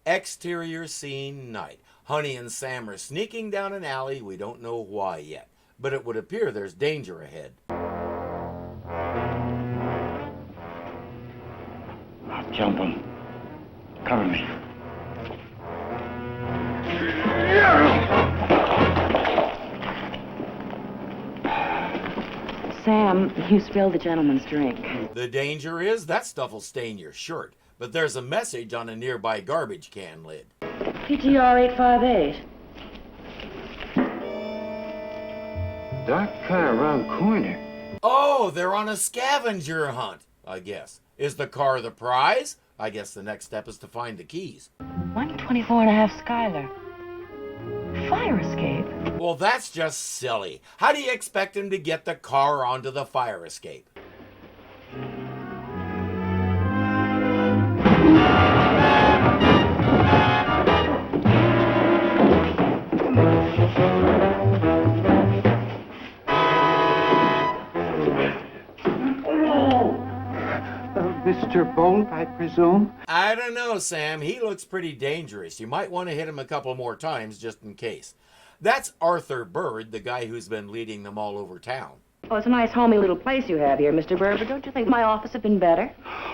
Exterior scene night. Honey and Sam are sneaking down an alley. We don't know why yet, but it would appear there's danger ahead. I'll jump him. Cover me. Sam, you spilled the gentleman's drink. The danger is that stuff will stain your shirt, but there's a message on a nearby garbage can lid. PTR 858. Dark car around corner. Oh, they're on a scavenger hunt, I guess. Is the car the prize? I guess the next step is to find the keys. 124 and a half Skylar. Fire escape? Well, that's just silly. How do you expect him to get the car onto the fire escape? Mr. Bolt, I presume? I don't know, Sam. He looks pretty dangerous. You might want to hit him a couple more times just in case. That's Arthur Bird, the guy who's been leading them all over town. Oh, it's a nice homey little place you have here, Mr. Berber. Don't you think my office had been better?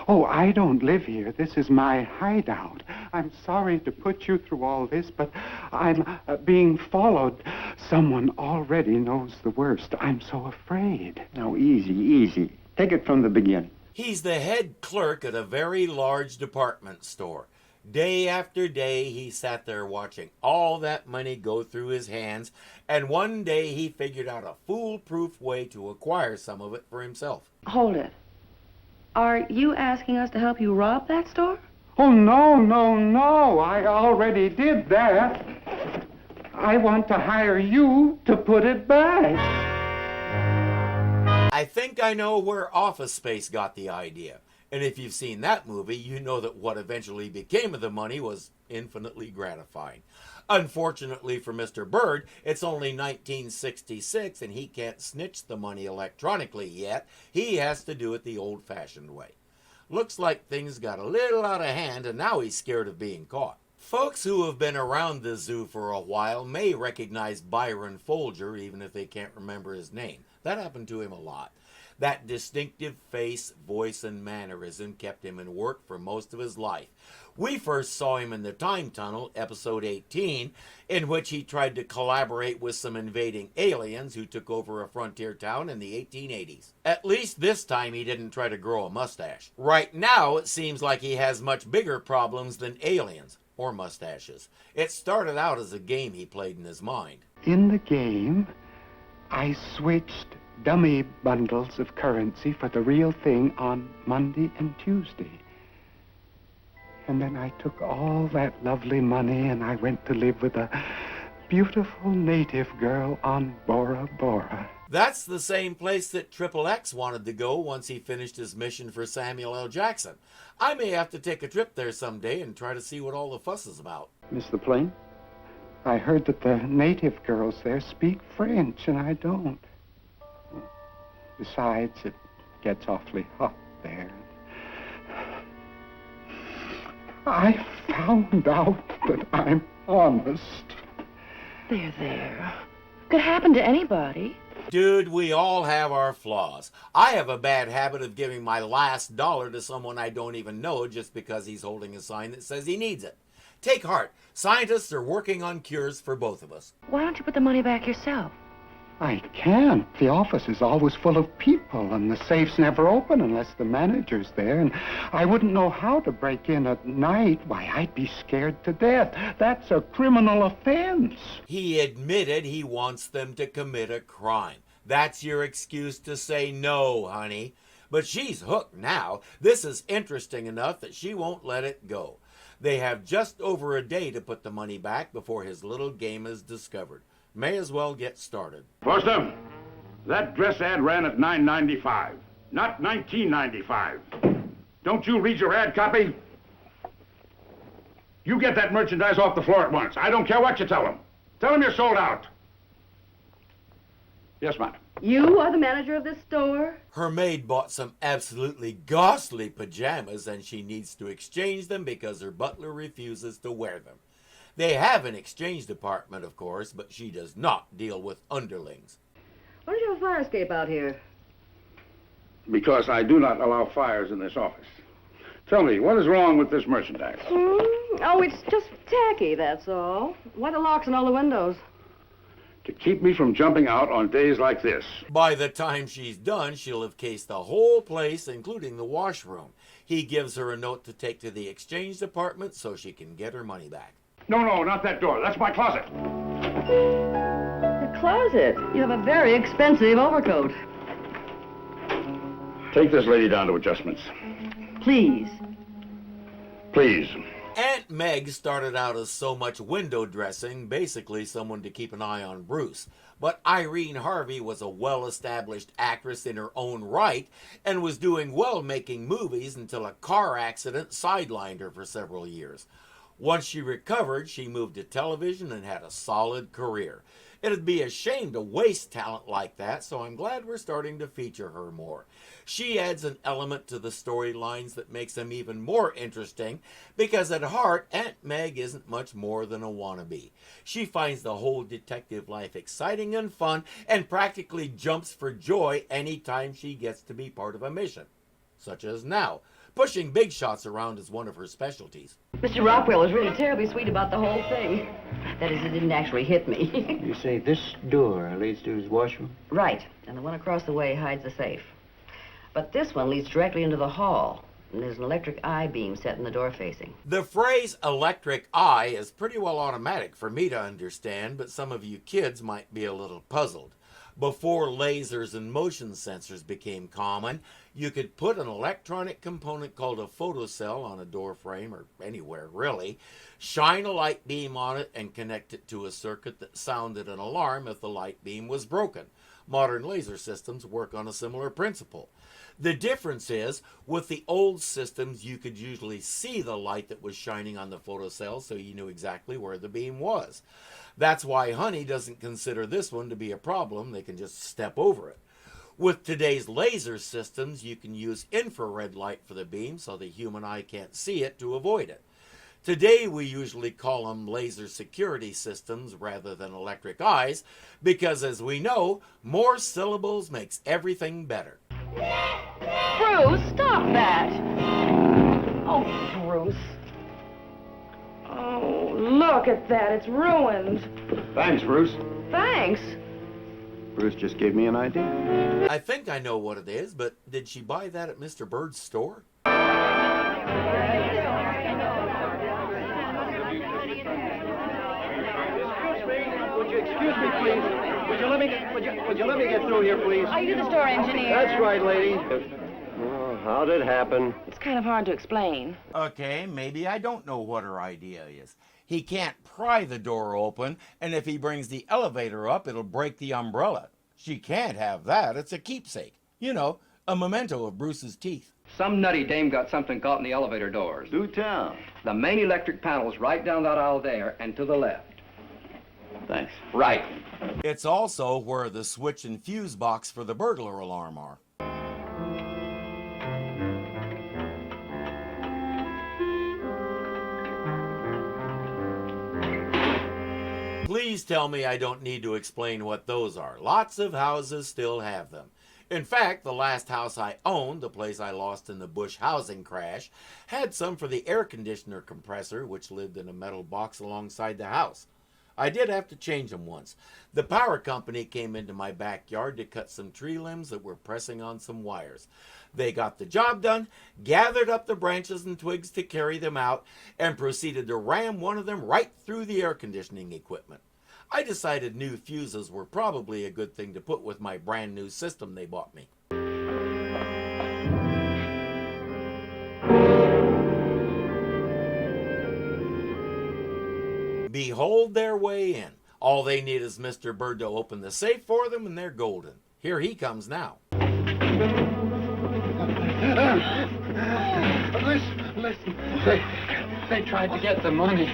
Oh, I don't live here. This is my hideout. I'm sorry to put you through all this, but I'm being followed. Someone already knows the worst. I'm so afraid. Now, easy. Take it from the beginning. He's the head clerk at a very large department store. Day after day, he sat there watching all that money go through his hands, and one day he figured out a foolproof way to acquire some of it for himself. Hold it. Are you asking us to help you rob that store? Oh, no. I already did that. I want to hire you to put it back. I think I know where Office Space got the idea. And if you've seen that movie, you know that what eventually became of the money was infinitely gratifying. Unfortunately for Mr. Bird, it's only 1966 and he can't snitch the money electronically yet. He has to do it the old-fashioned way. Looks like things got a little out of hand and now he's scared of being caught. Folks who have been around the zoo for a while may recognize Byron Folger even if they can't remember his name. That happened to him a lot. That distinctive face, voice, and mannerism kept him in work for most of his life. We first saw him in The Time Tunnel, episode 18, in which he tried to collaborate with some invading aliens who took over a frontier town in the 1880s. At least this time he didn't try to grow a mustache. Right now, it seems like he has much bigger problems than aliens, or mustaches. It started out as a game he played in his mind. In the game, I switched dummy bundles of currency for the real thing on Monday and Tuesday. And then I took all that lovely money and I went to live with a beautiful native girl on Bora Bora. That's the same place that Triple X wanted to go once he finished his mission for Samuel L. Jackson. I may have to take a trip there someday and try to see what all the fuss is about. Miss the plane? I heard that the native girls there speak French and I don't. Besides, it gets awfully hot there. I found out that I'm honest. There. Could happen to anybody. Dude, we all have our flaws. I have a bad habit of giving my last dollar to someone I don't even know just because he's holding a sign that says he needs it. Take heart. Scientists are working on cures for both of us. Why don't you put the money back yourself? I can't. The office is always full of people, and the safe's never open unless the manager's there, and I wouldn't know how to break in at night. Why, I'd be scared to death. That's a criminal offense. He admitted he wants them to commit a crime. That's your excuse to say no, honey. But she's hooked now. This is interesting enough that she won't let it go. They have just over a day to put the money back before his little game is discovered. May as well get started. Foster, that dress ad ran at $9.95, not $19.95. Don't you read your ad copy? You get that merchandise off the floor at once. I don't care what you tell them. Tell them you're sold out. Yes, ma'am. You are the manager of this store? Her maid bought some absolutely ghastly pajamas and she needs to exchange them because her butler refuses to wear them. They have an exchange department, of course, but she does not deal with underlings. Why don't you have a fire escape out here? Because I do not allow fires in this office. Tell me, what is wrong with this merchandise? Oh, it's just tacky, that's all. Why the locks on all the windows? To keep me from jumping out on days like this. By the time she's done, she'll have cased the whole place, including the washroom. He gives her a note to take to the exchange department so she can get her money back. No, not that door. That's my closet. The closet. You have a very expensive overcoat. Take this lady down to adjustments. Please. Please. Aunt Meg started out as so much window dressing, basically someone to keep an eye on Bruce. But Irene Harvey was a well-established actress in her own right and was doing well making movies until a car accident sidelined her for several years. Once she recovered, she moved to television and had a solid career. It'd be a shame to waste talent like that, so I'm glad we're starting to feature her more. She adds an element to the storylines that makes them even more interesting, because at heart, Aunt Meg isn't much more than a wannabe. She finds the whole detective life exciting and fun, and practically jumps for joy anytime she gets to be part of a mission. Such as now. Pushing big shots around is one of her specialties. Mr. Rockwell was really terribly sweet about the whole thing. That is, it didn't actually hit me. You say this door leads to his washroom? Right, and the one across the way hides the safe. But this one leads directly into the hall, and there's an electric eye beam set in the door facing. The phrase electric eye is pretty well automatic for me to understand, but some of you kids might be a little puzzled. Before lasers and motion sensors became common, you could put an electronic component called a photocell on a door frame, or anywhere really, shine a light beam on it and connect it to a circuit that sounded an alarm if the light beam was broken. Modern laser systems work on a similar principle. The difference is, with the old systems, you could usually see the light that was shining on the photocell, so you knew exactly where the beam was. That's why Honey doesn't consider this one to be a problem. They can just step over it. With today's laser systems, you can use infrared light for the beam so the human eye can't see it to avoid it. Today, we usually call them laser security systems rather than electric eyes, because as we know, more syllables makes everything better. Bruce, stop that! Oh, Bruce. Oh, look at that. It's ruined. Thanks, Bruce. Thanks. Bruce just gave me an idea. I think I know what it is, but did she buy that at Mr. Bird's store? Excuse me, please. Would you let me get through here, please? Are you the store engineer? That's right, lady. Oh, how'd it happen? It's kind of hard to explain. Okay, maybe I don't know what her idea is. He can't pry the door open, and if he brings the elevator up, it'll break the umbrella. She can't have that. It's a keepsake. You know, a memento of Bruce's teeth. Some nutty dame got something caught in the elevator doors. Do tell. The main electric panel's right down that aisle there and to the left. Thanks. Right. It's also where the switch and fuse box for the burglar alarm are. Please tell me I don't need to explain what those are. Lots of houses still have them. In fact, the last house I owned, the place I lost in the Bush housing crash, had some for the air conditioner compressor, which lived in a metal box alongside the house. I did have to change them once. The power company came into my backyard to cut some tree limbs that were pressing on some wires. They got the job done, gathered up the branches and twigs to carry them out, and proceeded to ram one of them right through the air conditioning equipment. I decided new fuses were probably a good thing to put with my brand new system they bought me. Behold their way in. All they need is Mr. Bird to open the safe for them, and they're golden. Here he comes now. Listen. They tried to get the money,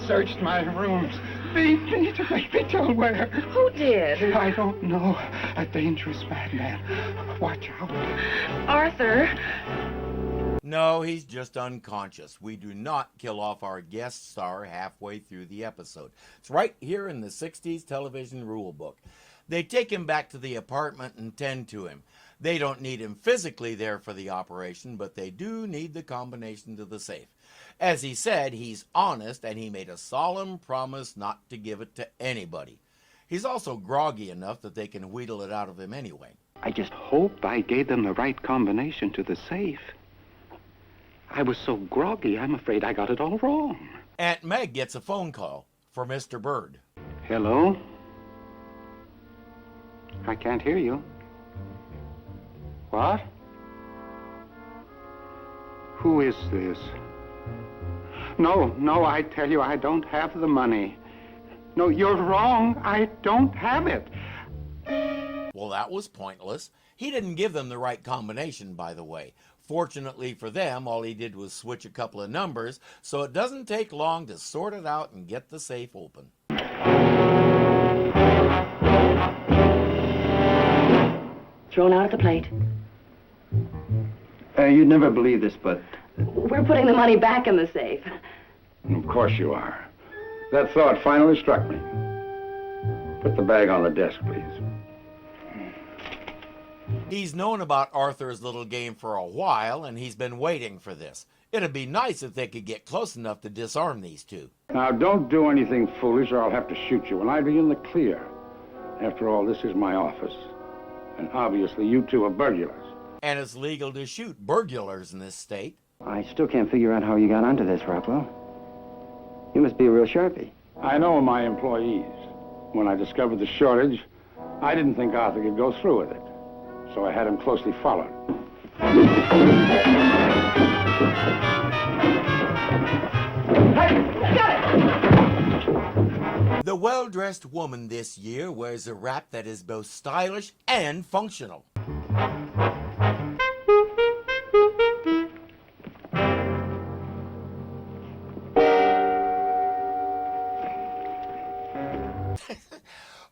searched my rooms, beat me to make me tell where. Who did? I don't know. A dangerous madman. Watch out. Arthur. No, he's just unconscious. We do not kill off our guest star halfway through the episode. It's right here in the 60s television rule book. They take him back to the apartment and tend to him. They don't need him physically there for the operation, but they do need the combination to the safe. As he said, he's honest, and he made a solemn promise not to give it to anybody. He's also groggy enough that they can wheedle it out of him anyway. I just hope I gave them the right combination to the safe. I was so groggy, I'm afraid I got it all wrong. Aunt Meg gets a phone call for Mr. Bird. Hello? I can't hear you. What? Who is this? No, I tell you, I don't have the money. No, you're wrong. I don't have it. Well, that was pointless. He didn't give them the right combination, by the way. Fortunately for them, all he did was switch a couple of numbers, so it doesn't take long to sort it out and get the safe open. Thrown out at the plate. You'd never believe this, but... We're putting the money back in the safe. Of course you are. That thought finally struck me. Put the bag on the desk, please. He's known about Arthur's little game for a while, and he's been waiting for this. It'd be nice if they could get close enough to disarm these two. Now, don't do anything foolish or I'll have to shoot you, and I'd be in the clear. After all, this is my office. And obviously, you two are burglars. And it's legal to shoot burglars in this state. I still can't figure out how you got onto this, Rockwell. You must be a real sharpie. I know my employees. When I discovered the shortage, I didn't think Arthur could go through with it. So I had him closely followed. The well-dressed woman this year wears a wrap that is both stylish and functional.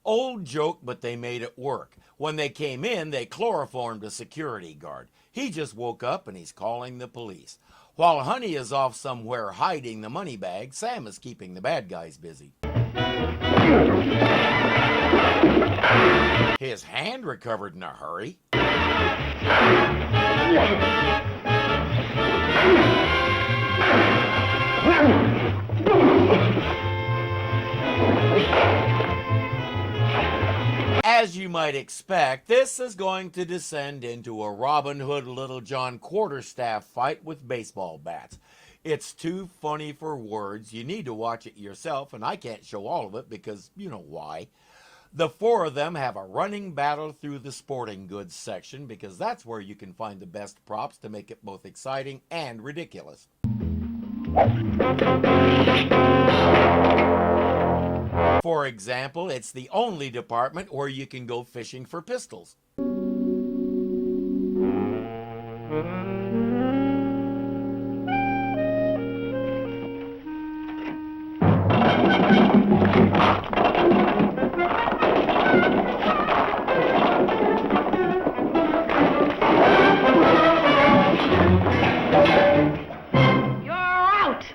Old joke, but they made it work. When they came in, they chloroformed a security guard. He just woke up and he's calling the police. While Honey is off somewhere hiding the money bag, Sam is keeping the bad guys busy. His hand recovered in a hurry. As you might expect, this is going to descend into a Robin Hood Little John quarterstaff fight with baseball bats. It's too funny for words. You need to watch it yourself, and I can't show all of it because you know why. The four of them have a running battle through the sporting goods section because that's where you can find the best props to make it both exciting and ridiculous. For example, it's the only department where you can go fishing for pistols.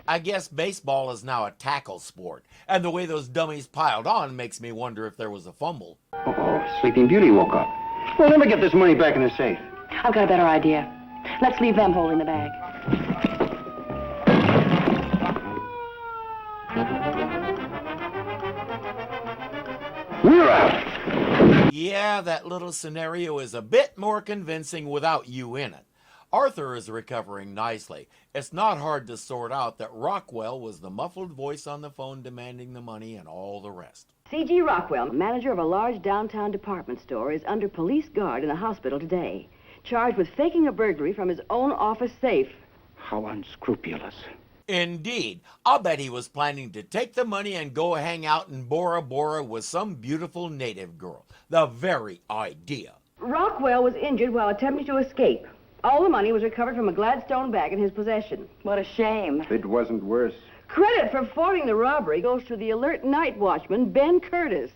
I guess baseball is now a tackle sport, and the way those dummies piled on makes me wonder if there was a fumble. Uh-oh, Sleeping Beauty woke up. We'll never get this money back in the safe. I've got a better idea. Let's leave them holding the bag. We're out. Yeah, that little scenario is a bit more convincing without you in it. Arthur is recovering nicely. It's not hard to sort out that Rockwell was the muffled voice on the phone demanding the money and all the rest. C.G. Rockwell, manager of a large downtown department store, is under police guard in a hospital today, charged with faking a burglary from his own office safe. How unscrupulous. Indeed. I'll bet he was planning to take the money and go hang out in Bora Bora with some beautiful native girl. The very idea. Rockwell was injured while attempting to escape. All the money was recovered from a Gladstone bag in his possession. What a shame. It wasn't worse. Credit for foiling the robbery goes to the alert night watchman, Ben Curtis.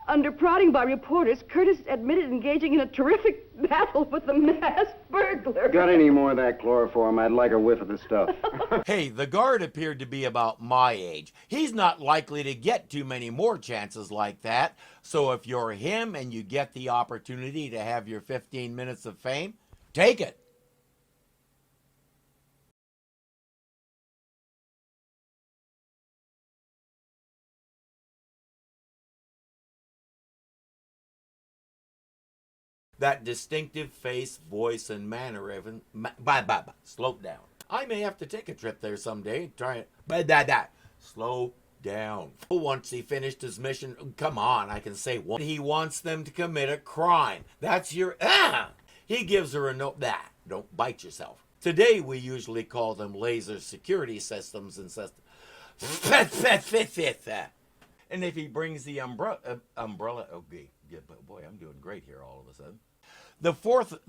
Under prodding by reporters, Curtis admitted engaging in a terrific battle with the masked burglar. Got any more of that chloroform? I'd like a whiff of the stuff. Hey, the guard appeared to be about my age. He's not likely to get too many more chances like that. So if you're him and you get the opportunity to have your 15 minutes of fame, take it. That distinctive face, voice, and manner, Evan. Slow down. I may have to take a trip there someday and try it. Slow down. Once he finished his mission, come on, I can say one. He wants them to commit a crime. That's your, He gives her a note. Don't bite yourself. Today, we usually call them laser security systems and systems. And if he brings the umbrella, okay, yeah, but boy, I'm doing great here all of a sudden. The fourth